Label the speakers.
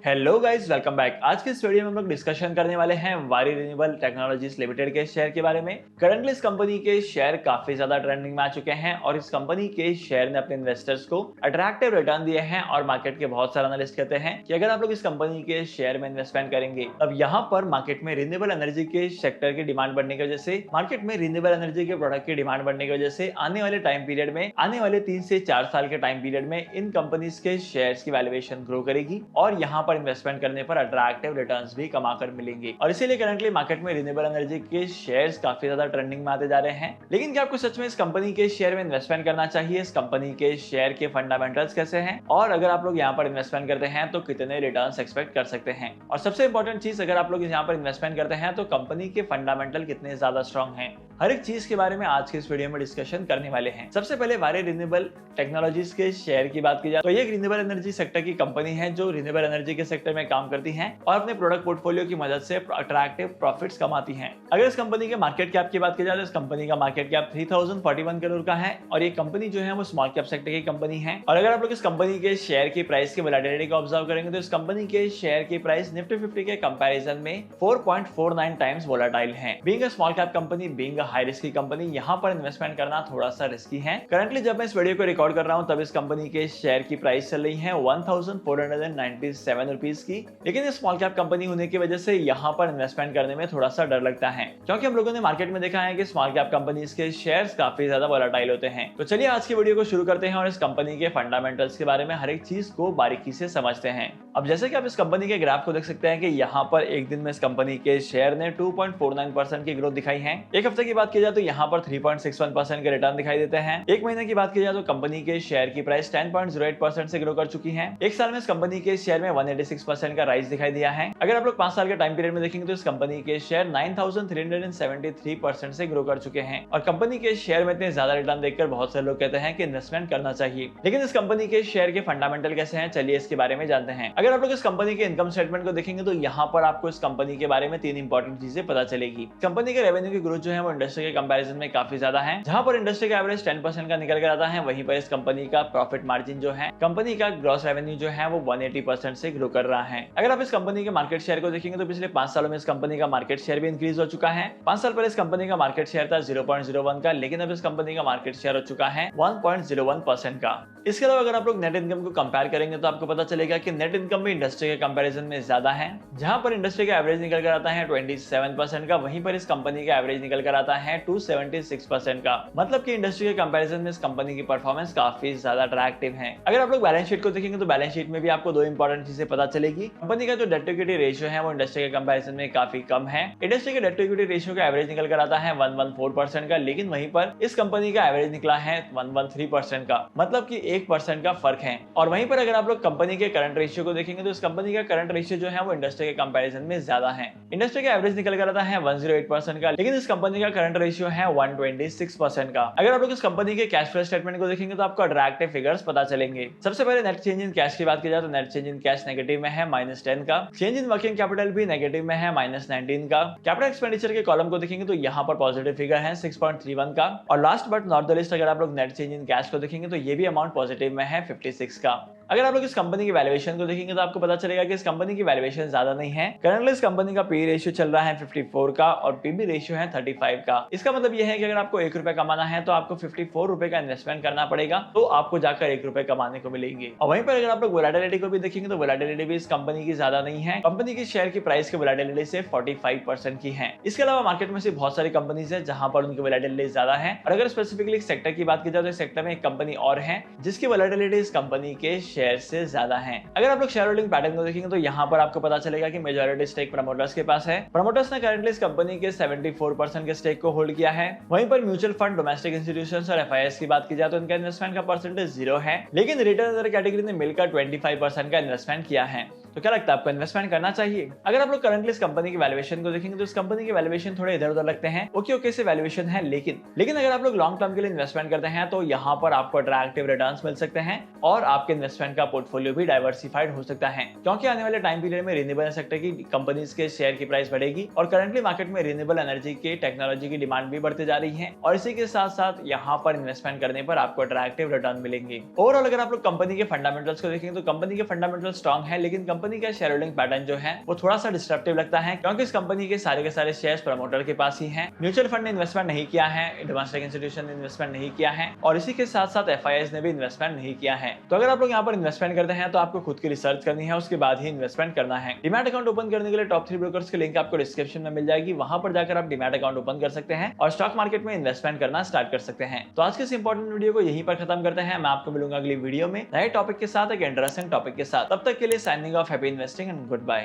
Speaker 1: Hello guys, welcome back. आज के इस वीडियो में हम लोग डिस्कशन करने वाले हैं वारी रिन्यूएबल टेक्नोलॉजीज लिमिटेड के शेयर के बारे में। करंटली इस कंपनी के शेयर काफी ज्यादा ट्रेंडिंग में आ चुके हैं और इस कंपनी के शेयर ने अपने इन्वेस्टर्स को अट्रैक्टिव रिटर्न दिए हैं और मार्केट के बहुत सारे एनालिस्ट कहते हैं कि अगर आप लोग इस कंपनी के शेयर में इन्वेस्टमेंट करेंगे तब यहाँ पर मार्केट में रिन्यूएबल एनर्जी के सेक्टर की डिमांड बढ़ने की वजह से, मार्केट में रिन्यूएबल एनर्जी के प्रोडक्ट की डिमांड बढ़ने की वजह से आने वाले टाइम पीरियड में, आने वाले 3 से 4 साल के टाइम पीरियड में इन कंपनीज के शेयर्स की वैल्यूएशन ग्रो करेगी और यहाँ पर इन्वेस्टमेंट करने पर अट्रैक्टिव रिटर्न्स भी कमाकर मिलेंगे। और इसीलिए करंटली मार्केट में रिन्यूएबल एनर्जी के शेयर्स काफी ज्यादा ट्रेंडिंग में आते जा रहे हैं। लेकिन क्या आपको सच में इस कंपनी के शेयर में इन्वेस्टमेंट करना चाहिए? इस कंपनी के शेयर के फंडामेंटल्स कैसे हैं और अगर आप लोग यहाँ पर इन्वेस्टमेंट करते हैं तो कितने रिटर्न्स एक्सपेक्ट कर सकते हैं? और सबसे इंपॉर्टेंट चीज, अगर आप लोग यहाँ पर इन्वेस्टमेंट करते हैं तो कंपनी के फंडामेंटल कितने ज्यादा स्ट्रॉन्ग हैं, हर एक चीज के बारे में आज के इस वीडियो में डिस्कशन करने वाले हैं। सबसे पहले वारी रिन्यूएबल टेक्नोलॉजीज के शेयर की बात की जाए तो ये एक रिन्यूएबल एनर्जी सेक्टर की कंपनी है जो रिन्यूएबल एनर्जी के सेक्टर में काम करती है और अपने प्रोडक्ट पोर्टफोलियो की मदद से अट्रैक्टिव प्रॉफिट्स कमाती है। अगर इस कंपनी के मार्केट कैप की बात की जाए तो इस कंपनी का मार्केट कैप 3041 करोड़ का है और ये कंपनी जो है वो स्मॉल कैप सेक्टर की कंपनी है। और अगर आप लोग इस कंपनी के शेयर की प्राइस की वोलेटिलिटी को ऑब्जर्व करेंगे तो इस कंपनी के शेयर की प्राइस निफ्टी 50 के कंपैरिजन में 4.49 टाइम्स वोलेटाइल है। Being a small cap company, being a high risk की कंपनी, यहाँ पर इन्वेस्टमेंट करना थोड़ा सा रिस्की है। करंटली जब मैं इस वीडियो को रिकॉर्ड कर रहा हूँ तब इस कंपनी के शेयर की प्राइस चल रही है 1497 रुपीज की। लेकिन ये स्मॉल कैप कंपनी होने की वजह से यहाँ पर इन्वेस्टमेंट करने में थोड़ा सा डर लगता है, क्योंकि हम लोगों ने मार्केट में देखा है कि स्मॉल कैप कंपनीज के शेयर्स काफी ज्यादा वोलेटाइल होते हैं। तो चलिए आज की वीडियो को शुरू करते हैं और इस कंपनी के फंडामेंटल्स के बारे में हर एक चीज को बारीकी से समझते हैं। अब जैसे कि आप इस कंपनी के ग्राफ को देख सकते हैं कि यहाँ पर एक दिन में इस कंपनी के शेयर ने 2.49% की ग्रोथ दिखाई है। एक हफ्ते की बात की जाए तो यहाँ पर 3.61% के रिटर्न दिखाई देते हैं। एक महीने की बात की जाए तो कंपनी के शेयर की प्राइस 10.08% से ग्रो कर चुकी है। एक साल में इस कंपनी के शेयर में 186% का राइज दिखाई दिया है। अगर आप लोग 5 साल के टाइम पीरियड में देखेंगे तो इस कंपनी के शेयर 9373% से ग्रो कर चुके हैं। और कंपनी के शेयर में इतने ज्यादा रिटर्न देखकर बहुत सारे लोग कहते हैं कि इन्वेस्टमेंट करना चाहिए। लेकिन इस कंपनी के शेयर के फंडामेंटल कैसे हैं, चलिए इसके बारे में जानते हैं। अगर आप लोग इस कंपनी के इनकम स्टेटमेंट को देखेंगे तो यहाँ पर आपको इस कंपनी के बारे में 3 इंपॉर्टेंट चीजें पता चलेगी। कंपनी के रेवेन्यू की ग्रोथ जो है वो इंडस्ट्री के कंपैरिजन में काफी ज्यादा है। जहां पर इंडस्ट्री का एवरेज 10% का निकल कर आता है, वहीं पर इस कंपनी का प्रॉफिट मार्जिन जो है, कंपनी का ग्रॉस रेवेन्यू जो है वो 180% से ग्रो कर रहा है। अगर आप इस कंपनी के मार्केट शेयर को देखेंगे तो पिछले 5 सालों में इस कंपनी का मार्केट शेयर भी इंक्रीज हो चुका है। 5 साल पहले इस कंपनी का मार्केट शेयर था 0.01 का, लेकिन अब इस कंपनी का मार्केट शेयर हो चुका है 1.01% का। इसके अलावा अगर आप लोग नेट इनकम को कंपेयर करेंगे तो आपको पता चलेगा कि नेट इनकम भी इंडस्ट्री के कंपैरिजन में ज्यादा है। जहां पर इंडस्ट्री का एवरेज निकल कर आता है 27% का, वहीं पर इस कंपनी का एवरेज निकल कर आता है 276% का। मतलब कि इंडस्ट्री के कंपैरिजन में इस कंपनी की परफॉर्मेंस काफी ज्यादा अट्रैक्टिव है। अगर आप लोग बैलेंस शीट को देखेंगे तो बैलेंस शीट में भी आपको 2 इंपॉर्टेंट चीजें पता चलेगी। कंपनी का जो डेट टू इक्विटी रेशियो है वो इंडस्ट्री के कंपैरिजन में काफी कम है। इंडस्ट्री के डेट टू इक्विटी रेशियो का एवरेज निकल कर आता है 114% का, लेकिन वहीं पर इस कंपनी का एवरेज निकला है 113% का। मतलब कि 1% का फर्क है। और वहीं पर अगर आप लोग कंपनी के करंट रेशियो को देखेंगे तो इस कंपनी का करंट रेशियो जो है वो इंडस्ट्री के कंपैरिजन में ज्यादा है। इंडस्ट्री का एवरेज निकल कर आता है 108% का, लेकिन इस कंपनी का करंट रेशियो है 126% का। अगर आप लोग इस कंपनी के कैश फ्लो स्टेटमेंट को देखेंगे तो आपको अट्रैक्टिव फिगर्स पता चलेंगे। सबसे पहले नेट चेंज इन कैश की बात की जाए तो net change in cash negative में है -10 का। चेंज इन वर्किंग कैपिटल भी नेगेटिव में है -19 का। कैपिटल एक्सपेंडिचर के कॉलम को देखेंगे तो यहाँ पर पॉजिटिव फिगर है 6.31 का। और last but not the list, अगर आप लोग नेट चेंज इन कैश को देखेंगे तो ये भी अमाउंट पॉजिटिव में है 56 का। अगर आप लोग इस कंपनी की वैल्यूएशन को देखेंगे तो आपको पता चलेगा कि इस कंपनी की वैल्यूएशन ज्यादा नहीं है। करंटली इस कंपनी का पी रेशियो चल रहा है 54 का और पीबी रेशियो है 35 का। इसका मतलब यह है कि अगर आपको 1 रुपए कमाना है तो आपको 54 रुपए का इन्वेस्टमेंट करना पड़ेगा, तो आपको जाकर 1 रुपए कमाने को मिलेंगे। और वहीं पर अगर आप लोग वोलेटिलिटी को भी देखेंगे तो वोलेटिलिटी भी इस कंपनी की ज्यादा नहीं है। कंपनी की शेयर की प्राइस की वोलेटिलिटी से 45% की है। इसके अलावा मार्केट में से बहुत सारी कंपनीज है जहां पर उनकी वोलेटिलिटी ज्यादा है। और अगर स्पेसिफिकली सेक्टर की बात की जाए तो इस सेक्टर में एक कंपनी और है जिसकी वोलेटिलिटी इस कंपनी के शेयर से ज्यादा है। अगर आप लोग शेयर होल्डिंग पैटर्न को देखेंगे तो यहाँ पर आपको पता चलेगा कि मेजॉरिटी स्टेक प्रमोटर्स के पास है। प्रमोटर्स ने करंटली इस कंपनी के 74% के स्टेक को होल्ड किया है। वहीं पर म्यूचुअल फंड, डोमेस्टिक इंस्टीट्यूशंस और एफआईएस की बात की जाए तो इनका इन्वेस्टमेंट का परसेंटेज 0 है, लेकिन रिटेल अदर कैटेगरी ने मिलकर 25% का इन्वेस्टमेंट किया है। तो क्या लगता है आपको इन्वेस्टमेंट करना चाहिए? अगर आप लोग करंटली इस कंपनी की वैल्यूएशन को देखेंगे तो इस कंपनी की वैल्यूएशन थोड़े इधर उधर लगते हैं, ओके से वैल्यूएशन है, लेकिन अगर आप लोग लॉन्ग टर्म के लिए इन्वेस्टमेंट करते हैं तो यहाँ पर आपको अट्रैक्टिव रिटर्न्स मिल सकते हैं और आपके इन्वेस्टमेंट का पोर्टफोलियो भी डाइवर्सिफाइड हो सकता है, क्योंकि आने वाले टाइम पीरियड में रिन्यूएबल सेक्टर की कंपनीज के शेयर की प्राइस बढ़ेगी और करंटली मार्केट में रिन्यूएबल एनर्जी के टेक्नोलॉजी की डिमांड भी बढ़ती जा रही है और इसी के साथ साथ यहाँ पर इन्वेस्टमेंट करने पर आपको अट्रैक्टिव रिटर्न मिलेंगे। ओवरऑल अगर आप लोग कंपनी के फंडामेंटल्स को देखेंगे तो कंपनी के फंडामेंटल स्ट्रॉन्ग है, लेकिन कंपनी कंपनी का शेयर होल्डिंग पैटर्न जो है वो थोड़ा सा डिस्ट्रप्टिव लगता है, क्योंकि इस कंपनी के सारे शेयर्स प्रमोटर के पास ही हैं। म्यूचुअल फंड ने इन्वेस्टमेंट नहीं किया है, डोमेस्टिक इंस्टीट्यूशन ने इन्वेस्टमेंट नहीं किया है और इसी के साथ साथ FIIs ने भी इन्वेस्टमेंट नहीं किया है। तो अगर आप लोग यहाँ पर इन्वेस्टमेंट करते हैं तो आपको खुद की रिसर्च करनी है, उसके बाद ही इन्वेस्टमेंट करना है। डीमैट अकाउंट ओपन करने के लिए टॉप 3 ब्रोकर्स की लिंक आपको डिस्क्रिप्शन में मिल जाएगी, वहां पर जाकर आप डीमैट अकाउंट ओपन कर सकते हैं और स्टॉक मार्केट में इन्वेस्टमेंट करना स्टार्ट कर सकते हैं। तो आज के इस इंपॉर्टेंट वीडियो को यहीं पर खत्म करते हैं। मैं आपको मिलूंगा अगली वीडियो में नए टॉपिक के साथ, एक इंटरेस्टिंग टॉपिक के साथ। तब तक के लिए signing off, happy investing and good bye.